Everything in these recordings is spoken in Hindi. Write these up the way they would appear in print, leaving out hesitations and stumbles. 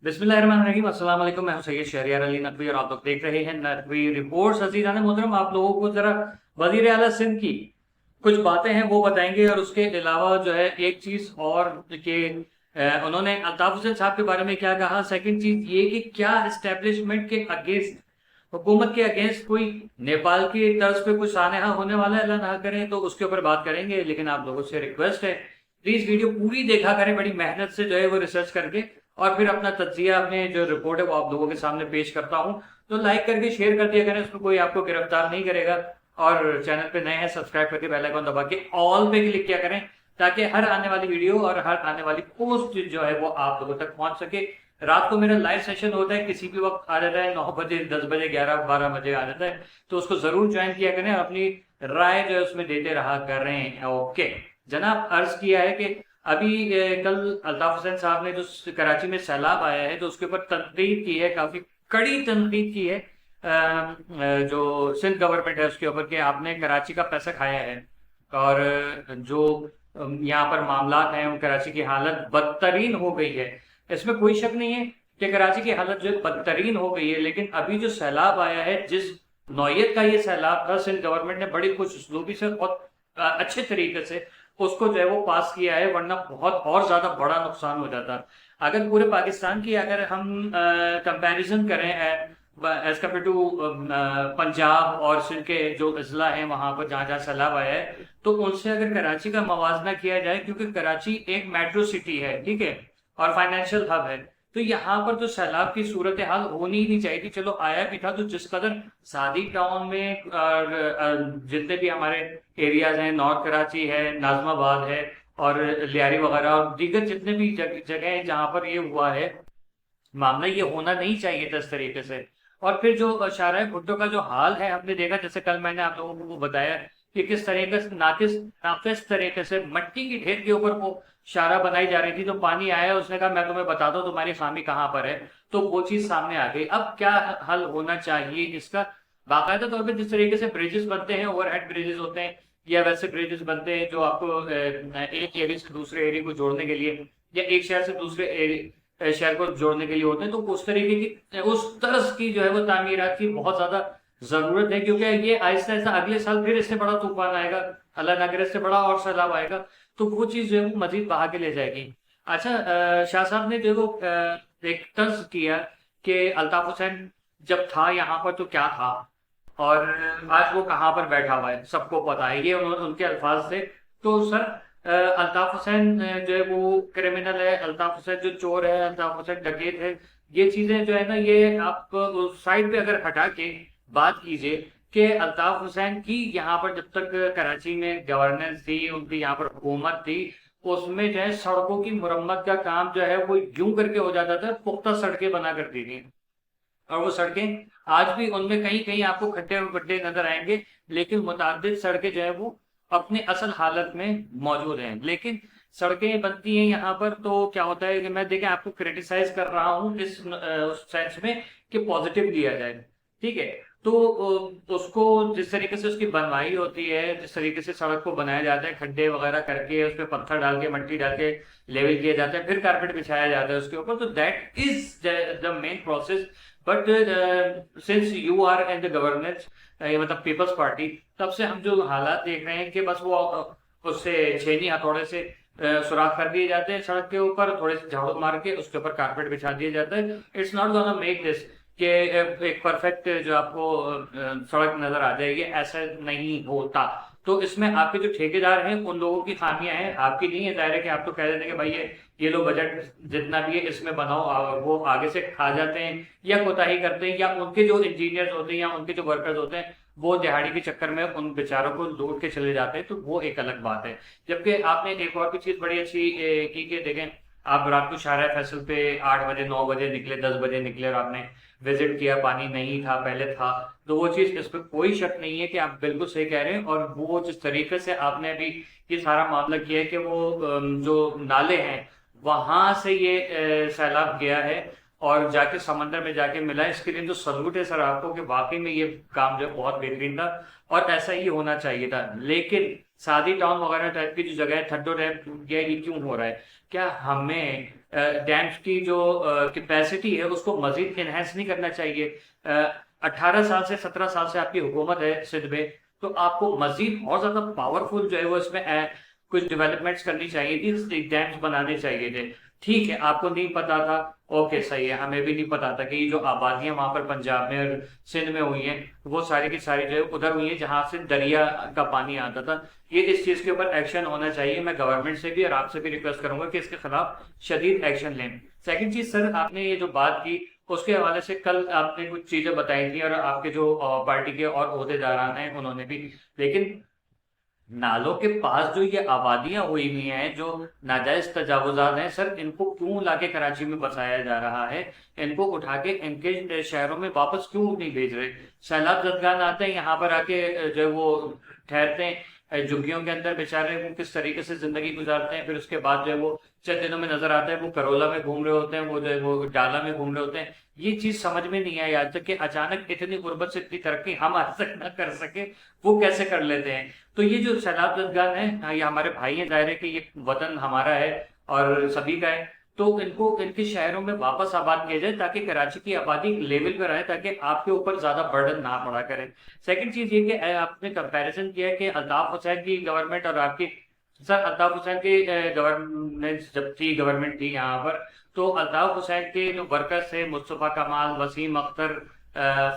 बिस्मिल्लाहिर्रहमानिर्रहीम। अस्सलाम वालेकुम। मैं हूं सैयद शहरियार अली नकवी और आप लोग देख रहे हैं नकवी रिपोर्ट्स। अजीज़ान मोहतरम, आप लोगों को जरा वजीर आला सिंध की कुछ बातें हैं वो बताएंगे, और उसके अलावा जो है एक चीज और कि उन्होंने अल्ताफ हुसैन साहब के बारे में क्या कहा। सेकंड चीज ये कि क्या इस्टेब्लिशमेंट के अगेंस्ट, हुकूमत के अगेंस्ट कोई नेपाल की तर्ज पे कुछ सानहा होने वाला है, अल्लाह ना करें, तो उसके ऊपर बात करेंगे। लेकिन आप लोगों से रिक्वेस्ट है, प्लीज वीडियो पूरी देखा करें, बड़ी मेहनत से जो है वो रिसर्च करके, और फिर अपना तज्जिया, अपने जो रिपोर्ट है वो आप लोगों के सामने पेश करता हूँ। तो लाइक करके शेयर कर दिया करें, उसमें कोई आपको गिरफ्तार नहीं करेगा। और चैनल पे नए हैं, सब्सक्राइब करके बेल आइकन दबा के ऑल पे क्लिक किया करें, ताकि हर आने वाली वीडियो और हर आने वाली पोस्ट जो है वो आप लोगों तक पहुंच सके। रात को मेरा लाइव सेशन होता है, किसी भी वक्त आ जाता है, 9 बजे, 10 बजे, 11-12 बजे आ जाता है। तो उसको जरूर ज्वाइन किया करें, अपनी राय जो है उसमें देते रहा करें। ओके जनाब, अर्ज किया है कि अभी कल अल्ताफ हुसैन साहब ने जो कराची में सैलाब आया है तो उसके ऊपर तनकीद की है, काफी कड़ी तनकीद की है जो सिंध गवर्नमेंट है उसके ऊपर, कि आपने कराची का पैसा खाया है। और जो यहाँ पर मामला हैं, उन कराची की हालत बदतरीन हो गई है। इसमें कोई शक नहीं है कि कराची की हालत जो है बदतरीन हो गई है। लेकिन अभी जो सैलाब आया है, जिस नौयत का ये सैलाब था, सिंध गवर्नमेंट ने बड़ी खुश उसलूबी से और अच्छे तरीके से उसको जो है वो पास किया है, वरना बहुत और ज्यादा बड़ा नुकसान हो जाता। अगर पूरे पाकिस्तान की अगर हम कंपैरिजन करें एज कम्पेयर टू पंजाब और सिंध के जो अजला हैं वहां पर जहां जहां सैलाब आया है, तो उनसे अगर कराची का मवाजना किया जाए, क्योंकि कराची एक मेट्रो सिटी है, ठीक है, और फाइनेंशियल हब है, तो यहाँ पर जो सैलाब की सूरत हाल होनी ही नहीं चाहिए थी। चलो आया भी था, तो जिस कदर सादी टाउन में और जितने भी हमारे एरियाज हैं, नॉर्थ कराची है, नाजमाबाद है, और लियारी वगैरह और दीगर जितने भी जगह हैं जहाँ पर ये हुआ है मामला, ये होना नहीं चाहिए था इस तरीके से। और फिर जो शाहरा भुट्टो का जो हाल है, हमने देखा, जैसे कल मैंने आप लोगों को बताया कि किस तरीके से नाकिस तरीके से मट्टी की ढेर के ऊपर वो शाहरा बनाई जा रही थी। तो पानी आया, उसने कहा मैं तुम्हें बता दूं तुम्हारी खामी कहाँ पर है। तो वो चीज सामने आ गई। अब क्या हल होना चाहिए इसका? बाकायदा तौर पर जिस तरीके से ब्रिजेस बनते हैं, ओवरहेड ब्रिजेस होते हैं, या वैसे ब्रिजेस बनते हैं जो आपको एक एरिया से दूसरे एरिया को जोड़ने के लिए, या एक शहर से दूसरे शहर को जोड़ने के लिए होते हैं, तो उस तरीके की, उस तरह की जो है वो तामीरात की बहुत ज्यादा जरूरत है। क्योंकि ये आहिस्ता आहिस्ता अगले साल फिर इससे बड़ा तूफान आएगा, अल्लाह ना करे इससे बड़ा और सैलाब आएगा, तो वो चीज जो है वो मजीद बहा के ले जाएगी। अच्छा, शाह साहब ने देखो एक तर्ज किया कि अल्ताफ हुसैन जब था यहाँ पर तो क्या था, और आज वो कहाँ पर बैठा हुआ है सबको पता है, ये उनके अल्फाज थे। तो सर, अल्ताफ हुसैन जो है वो क्रिमिनल है, अल्ताफ हुसैन जो चोर है, अल्ताफ हुसैन डकैत है, ये चीजें जो है ना, ये आप साइड पे अगर हटा के बात कीजिए कि अल्ताफ हुसैन की यहाँ पर जब तक कराची में गवर्नेंस थी, उनकी यहाँ पर हुकूमत थी, उसमें जो है सड़कों की मुरम्मत का काम जो है वो यूं करके हो जाता था, पुख्ता सड़कें बना करती थी। और वो सड़कें आज भी उनमें कहीं कहीं आपको खड्डे और गड्ढे नजर आएंगे, लेकिन मुताबिक सड़कें जो है वो अपने असल हालत में मौजूद हैं। लेकिन सड़कें बनती हैं यहाँ पर, तो क्या होता है कि मैं देखें आपको क्रिटिसाइज कर रहा हूँ इस सेंस में कि पॉजिटिव लिया जाए, ठीक है। तो उसको जिस तरीके से उसकी बनवाई होती है, जिस तरीके से सड़क को बनाया जाता है, खड्डे वगैरह करके उस पर पत्थर डाल के, मट्टी डाल के लेवल किया जाता है, फिर कारपेट बिछाया जाता है उसके ऊपर, तो that is the main process. But since you are in the governance, मतलब पीपल्स पार्टी, तब से हम जो हालात देख रहे हैं कि बस वो उससे छेनी हथौड़े से सुराख कर दिए जाते हैं सड़क के ऊपर, थोड़े से झाड़ू मार के उसके ऊपर कारपेट बिछा दिया जाता है। It's not gonna make this कि एक परफेक्ट जो आपको सड़क नजर आ जाएगी, ऐसा नहीं होता। तो इसमें आपके जो ठेकेदार हैं उन लोगों की खामियां हैं, आपकी नहीं है। दायरे कि आप तो कह देते हैं कि भाई ये लो बजट जितना भी है इसमें बनाओ, और वो आगे से खा जाते हैं या कोताही करते हैं, या उनके जो इंजीनियर्स होते हैं या उनके जो वर्कर्स होते हैं वो दिहाड़ी के चक्कर में उन बेचारों को लूट के चले जाते हैं, तो वो एक अलग बात है। जबकि आपने एक और भी चीज बड़ी अच्छी की कि देखें, आप रात को शाहरा फैसल पे 8 बजे, 9 बजे निकले, 10 बजे निकले, और आपने विजिट किया, पानी नहीं था, पहले था। तो वो चीज, इस पर कोई शक नहीं है कि आप बिल्कुल सही कह रहे हैं। और वो जिस तरीके से आपने अभी ये सारा मामला किया है कि वो जो नाले हैं वहां से ये सैलाब गया है, और जाके समंदर में जाके मिला। इसके लिए तो सल्यूट है सर आपको कि वाकई में ये काम जो है बहुत बेहतरीन था और ऐसा ही होना चाहिए था। लेकिन सादी टाउन वगैरह टाइप की जो जगह है, थड्डो डैम, ये क्यों हो रहा है? क्या हमें डैम्स की जो कैपेसिटी है उसको मजीद इनहेंस नहीं करना चाहिए? 18 साल से 17 साल से आपकी हुकूमत है सिंध में, तो आपको मजीद और ज्यादा पावरफुल जो है वो इसमें कुछ डेवलपमेंट्स करनी चाहिए थी, डैम्स बनाने चाहिए थे। ठीक है, आपको नहीं पता था, ओके सही है, हमें भी नहीं पता था कि ये जो आबादियां वहां पर पंजाब में और सिंध में हुई हैं वो सारी की सारी जो है उधर हुई है जहां से दरिया का पानी आता था। ये इस चीज के ऊपर एक्शन होना चाहिए। मैं गवर्नमेंट से भी और आपसे भी रिक्वेस्ट करूंगा कि इसके खिलाफ शदीद एक्शन लें। सेकंड चीज सर, आपने ये जो बात की उसके हवाले से कल आपने कुछ चीजें बताई थी और आपके जो पार्टी के और ओहदेदारान हैं उन्होंने भी, लेकिन नालों के पास जो ये आबादियां हुई हुई हैं, जो नाजायज तजावुजात हैं सर, इनको क्यों लाके कराची में बसाया जा रहा है? इनको उठा के इनके शहरों में वापस क्यों नहीं भेज रहे? सैलाब जदगान आते हैं यहाँ पर आके जो है वो ठहरते हैं झुग्गियों के अंदर, बेचारे वो किस तरीके से जिंदगी गुजारते हैं। फिर उसके बाद जो है वो चंद दिनों में नजर आता है वो करोला में घूम रहे होते हैं, वो जो है वो डाला में घूम रहे होते हैं। ये चीज समझ में नहीं आई आज तक कि अचानक इतनी गुर्बत से इतनी तरक्की हम आज तक न कर सके, वो कैसे कर लेते हैं। तो ये जो सैलाब जदगान है, हाँ, ये हमारे भाई हैं, दायरे के, ये वतन हमारा है और सभी का है, तो इनको इनके शहरों में वापस आबाद किया जाए ताकि कराची की आबादी लेवल पर आए, ताकि आपके ऊपर ज्यादा बर्डन ना पड़ा करे। सेकंड चीज ये कि आपने कंपैरिजन किया कि अल्ताफ हुसैन की गवर्नमेंट और आपकी। सर, अल्ताफ हुसैन की गवर्नमेंट जब थी, गवर्नमेंट थी यहाँ पर, तो अल्ताफ हुसैन के जो वर्कर्स थे, मुस्तफ़ा कमाल, वसीम अख्तर,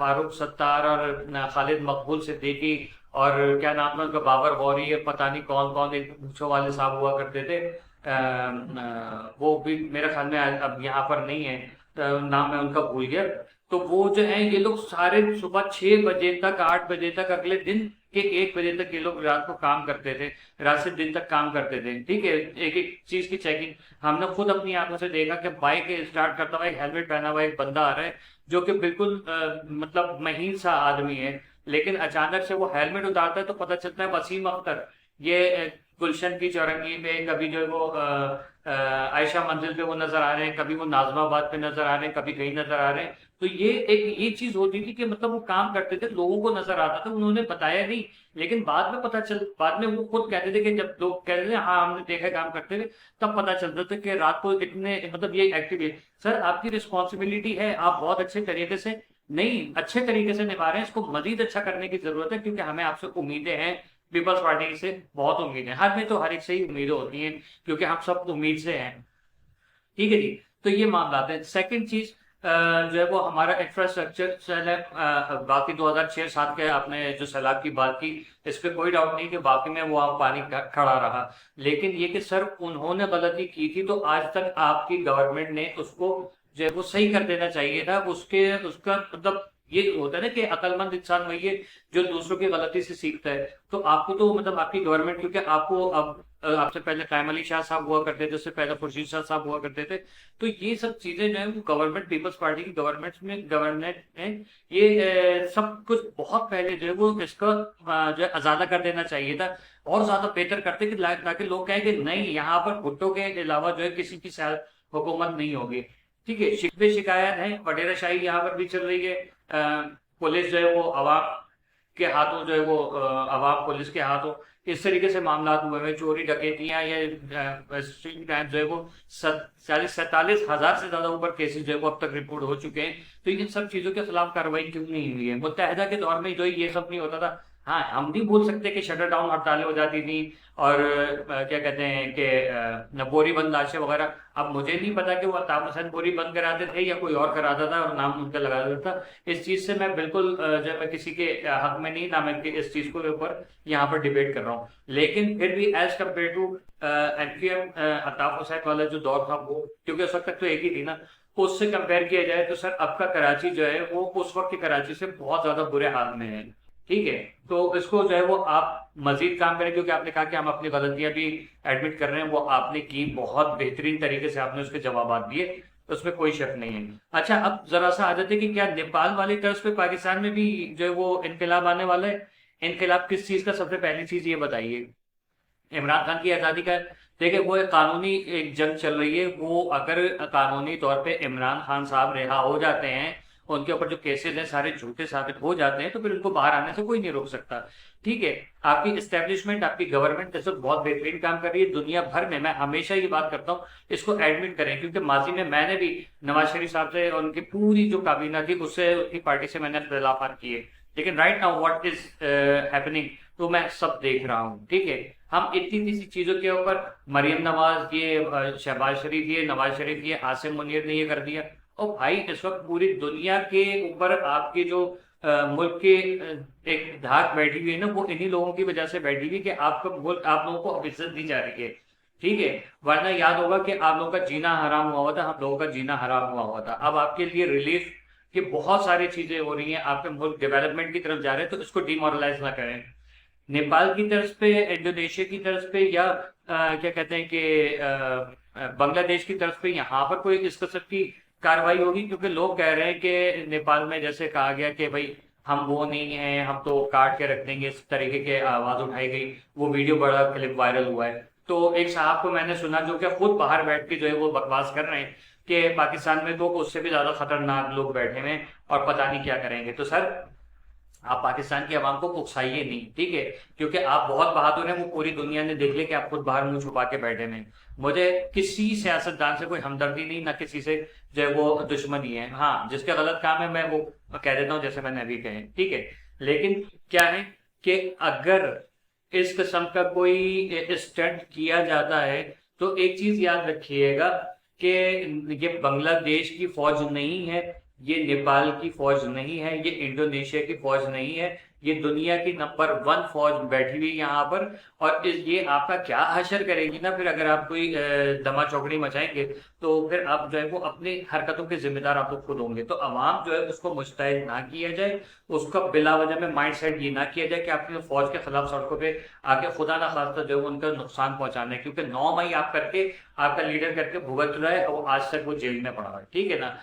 फारूक सत्तार और खालिद मकबूल सिद्दीकी और क्या नाम था उनका, बाबर गौरी, पता नहीं कौन कौन एक पूछो वाले साहब हुआ करते थे, वो भी मेरे ख्याल में अब यहाँ पर नहीं है, नाम मैं उनका भूल गया। तो वो जो है ये लोग सारे सुबह 6 बजे तक, 8 बजे तक, अगले दिन के 1 बजे तक ये लोग रात को काम करते थे, रात से दिन तक काम करते थे। ठीक है, एक एक चीज की चेकिंग हमने खुद अपनी आंखों से देखा कि बाइक स्टार्ट करता हुआ एक हेलमेट पहना हुआ एक बंदा आ रहा है जो कि बिल्कुल मतलब महीन सा आदमी है, लेकिन अचानक से वो हेलमेट उतारता है तो पता चलता है वसीम अख्तर। ये गुलशन की चौरंगी पे, कभी जो है वो आयशा मंजिल पे वो नजर आ रहे हैं, कभी वो नाजमाबाद पे नजर आ रहे हैं, कभी कहीं नजर आ रहे हैं। तो ये चीज होती थी कि मतलब वो काम करते थे, लोगों को नजर आता था, उन्होंने बताया नहीं, लेकिन बाद में वो खुद कहते थे कि जब लोग कहते थे हाँ हमने देखा काम करते हुए, तब पता चलता था कि रात को इतने मतलब ये एक्टिव है। सर, आपकी रिस्पॉन्सिबिलिटी है, आप बहुत अच्छे तरीके से नहीं, अच्छे तरीके से निभा रहे हैं, इसको मजीद अच्छा करने की जरूरत है, क्योंकि हमें आपसे उम्मीदें हैं, पीपल्स पार्टी से बहुत उम्मीदें हैं, हर में तो हर एक से ही उम्मीदें होती हैं क्योंकि हम सब उम्मीद से हैं। ठीक है जी, तो ये मामला है। सेकंड चीज जो है वो हमारा इंफ्रास्ट्रक्चर सैलाब, बाकी 2006-7 के आपने जो सैलाब की बात की, इस पे कोई डाउट नहीं कि बाकी में वहाँ पानी खड़ा रहा, लेकिन ये कि सर उन्होंने गलती की थी तो आज तक आपकी गवर्नमेंट ने उसको जो है वो सही कर देना चाहिए था। उसका मतलब ये होता है ना कि अक्लमंद इंसान वही है जो दूसरों की गलती से सीखता है। तो आपको तो मतलब आपकी गवर्नमेंट, क्योंकि आपको अब आपसे पहले कायम अली शाह साहब हुआ करते थे, उससे पहले खुर्शीद शाह साहब हुआ करते थे, तो ये सब चीजें जो है वो गवर्नमेंट, पीपल्स पार्टी की गवर्नमेंट में गवर्नमेंट है, ये सब कुछ बहुत पहले जो है वो इसका जो है अजादा कर देना चाहिए था और ज्यादा बेहतर करते कि ताकि लोग कहें कि नहीं, यहाँ पर भुट्टो के अलावा जो है किसी की हुकूमत नहीं होगी। ठीक है, शिकवे शिकायत है, वडेरा शाही यहाँ पर भी चल रही है। पुलिस जो है वो अवाम के हाथों जो है वो अवाम पुलिस के हाथों इस तरीके से मामला हुए हैं, चोरी डकैतियां या स्ट्रीट क्राइम जो है वो 47,000 से ज्यादा ऊपर केसेस जो है वो अब तक रिपोर्ट हो चुके हैं। तो इन सब चीजों के खिलाफ कार्रवाई क्यों नहीं हुई है? मुत्तहदा के दौर में जो ये सब नहीं होता था। हाँ, हम नहीं बोल सकते कि शटर डाउन हड़तालें हो जाती थी और क्या कहते हैं कि बोरी बंद लाशें वगैरह। अब मुझे नहीं पता कि वो अताब हुसैन बोरी बंद कराते थे या कोई और कराता था और नाम उनका लगा देता था। इस चीज से मैं बिल्कुल जो मैं किसी के हक में नहीं, ना मैं इस चीज को ऊपर यहाँ पर डिबेट कर रहा हूँ, लेकिन फिर भी as compared to NPM Atab Hussain वाला जो दौर था वो, क्योंकि उस वक्त तक तो एक ही थी ना, उससे कंपेयर किया जाए तो सर अब का कराची जो है वो उस वक्त की कराची से बहुत ज्यादा बुरे हाल में है। ठीक है, तो इसको जो है वो आप मजीद काम करें, क्योंकि आपने कहा कि हम अपनी गलतियां भी एडमिट कर रहे हैं, वो आपने की, बहुत बेहतरीन तरीके से आपने उसके जवाब दिए, उसमें कोई शक नहीं है। अच्छा, अब जरा सा आ जाते कि क्या नेपाल वाली तर्ज पे पाकिस्तान में भी जो है वो इनकलाब आने वाला है? इनकलाब किस चीज का? सबसे पहली चीज ये बताइए। इमरान खान की आजादी का देखिए वो एक कानूनी एक जंग चल रही है, वो अगर कानूनी तौर पे इमरान खान साहब रिहा हो जाते हैं, उनके ऊपर जो केसेस हैं सारे झूठे साबित हो जाते हैं, तो फिर उनको बाहर आने से कोई नहीं रोक सकता। ठीक है, आपकी इस्टेब्लिशमेंट, आपकी गवर्नमेंट इस वक्त बहुत बेहतरीन काम कर रही है दुनिया भर में। मैं हमेशा ये बात करता हूँ, इसको एडमिट करें, क्योंकि माजी में मैंने भी नवाज शरीफ साहब से और उनकी पूरी जो काबीना थी उससे, उनकी पार्टी से मैंने इख्तिलाफात किए, लेकिन right now what is happening तो मैं सब देख रहा हूँ। ठीक है, हम इतनी इतनी सी चीजों के ऊपर, मरियम नवाज ये, शहबाज शरीफ ये, नवाज शरीफ ये, आसिम मुनीर ने ये कर दिया। और भाई इस वक्त पूरी दुनिया के ऊपर आपके जो मुल्क के एक धाक बैठी हुई है ना, वो इन्हीं लोगों की वजह से बैठी हुई है कि आपका मुल्क, आप लोगों को अब इज्जत दी जा रही है। ठीक है, वरना याद होगा कि आप लोगों का जीना हराम हुआ हुआ था, हम लोगों का जीना हराम हुआ हुआ था। अब आपके लिए रिलीफ कि बहुत सारी चीजें हो रही हैं, आपके मुल्क डेवलपमेंट की तरफ जा रहे हैं, तो इसको डिमोरलाइज ना करें। नेपाल की तरफ पे, इंडोनेशिया की तरफ पे, या क्या कहते हैं कि बांग्लादेश की तरफ पे, यहाँ पर कोई इस किस्म की कार्रवाई होगी? क्योंकि लोग कह रहे हैं कि नेपाल में जैसे कहा गया कि भाई हम वो नहीं है, हम तो काट के रख देंगे, इस तरीके की आवाज उठाई गई, वो वीडियो बड़ा क्लिप वायरल हुआ है। तो एक साहब को मैंने सुना जो कि खुद बाहर बैठ के जो है वो बकवास कर रहे हैं कि पाकिस्तान में तो उससे भी ज्यादा खतरनाक लोग बैठे हुए हैं और पता नहीं क्या करेंगे। तो सर, आप पाकिस्तान की आवाम को उकसाइए नहीं, ठीक है, क्योंकि आप बहुत बहादुर हैं, वो पूरी दुनिया ने देख लिया कि आप खुद बाहर मुंह छुपा के बैठे हैं। मुझे किसी सियासतदान से कोई हमदर्दी नहीं, ना किसी से जो है वो दुश्मनी है। हाँ, जिसके गलत काम है मैं वो कह देता हूँ, जैसे मैंने अभी कहे, ठीक है। लेकिन क्या है कि अगर इस किस्म का कोई स्टंट किया जाता है, तो एक चीज याद रखिएगा कि ये बांग्लादेश की फौज नहीं है, ये नेपाल की फौज नहीं है, ये इंडोनेशिया की फौज नहीं है, ये दुनिया की नंबर 1 फौज बैठी हुई यहाँ पर। और ये आपका क्या हशर करेगी ना फिर, अगर आप कोई दमा चौकड़ी मचाएंगे, तो फिर आप जो है वो अपनी हरकतों के जिम्मेदार आप लोग खुद होंगे। तो अवाम जो है उसको मुस्तैद ना किया जाए, उसका बिला वजह में माइंड सेट ये ना किया जाए कि आपकी फौज के खिलाफ सड़कों पे आके खुदा ना खास्ता जो है उनका नुकसान पहुंचाना है, क्योंकि 9 मई आप करके, आपका लीडर करके भुगत रहा है और आज तक वो जेल में पड़ा है। ठीक है ना।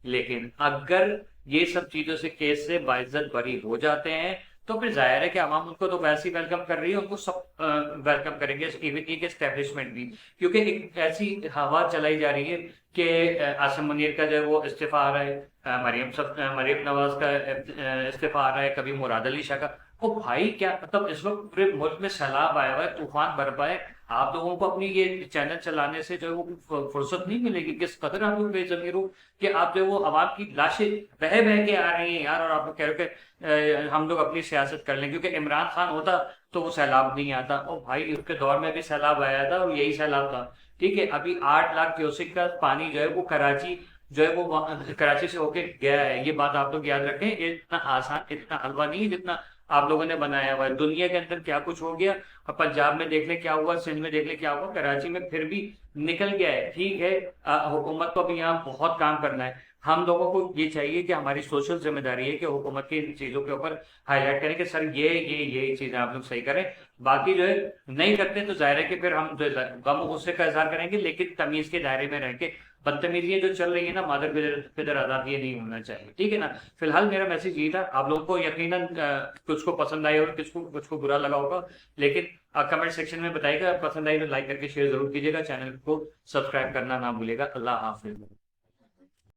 लेकिन अगर ये सब चीजों से, केस से बाइज्जत बरी हो जाते हैं, तो फिर जाहिर है कि आवाम उनको तो वैसे ही वेलकम कर रही है, उनको सब वेलकम करेंगे, इवन एक एस्टेब्लिशमेंट भी। क्योंकि एक ऐसी हवा चलाई जा रही है कि आसिम मुनीर का जो है वो इस्तीफा आ रहा है, मरियम नवाज का इस्तीफा आ रहा है, कभी मुराद अली शाह का। ओ भाई, क्या मतलब इस वक्त पूरे मुल्क में सैलाब आया हुआ है, तूफान बरपा है, आप लोगों को अपनी ये चैनल चलाने से जो है वो फुर्सत नहीं मिलेगी? किस कदर आप लोग बेजमीर हो कि आप जो है वो आवाम की लाशें बह बह के आ रही हैं यार, और आप लोग कह रहे हो कि हम लोग अपनी सियासत कर लें, क्योंकि इमरान खान होता तो वो सैलाब नहीं आता। और भाई उसके दौर में भी सैलाब आया था और यही सैलाब था। ठीक है, अभी 8 लाख क्यूसेक का पानी जो है वो कराची जो है वो कराची से होके गया है। ये बात आप लोग याद रखें, ये इतना आसान, इतना हलवा नहीं है जितना आप लोगों ने बनाया हुआ है। दुनिया के अंदर क्या कुछ हो गया, और पंजाब में देख ले क्या हुआ, सिंध में देख ले क्या हुआ, कराची में फिर भी निकल गया है। ठीक है, हुकूमत को अभी यहाँ बहुत काम करना है। हम लोगों को ये चाहिए कि हमारी सोशल जिम्मेदारी है कि हुकूमत की इन चीजों के ऊपर हाईलाइट करें कि सर ये चीजें आप लोग सही करें। बाकी जो है नहीं करते तो जाहिर है कि फिर हम जो है गम गुस्से का इजहार करेंगे, लेकिन तमीज के दायरे में रह के। बदतमीजियां जो चल रही है ना, मादर पिदर आजाद, ये नहीं होना चाहिए। ठीक है ना। फिलहाल मेरा मैसेज ये था, आप लोगों को यकीनन कुछ को पसंद आया और कुछ को बुरा लगा होगा, लेकिन कमेंट सेक्शन में बताइएगा। पसंद आई तो लाइक करके शेयर जरूर कीजिएगा, चैनल को सब्सक्राइब करना ना भूलिएगा। अल्लाह हाफिज।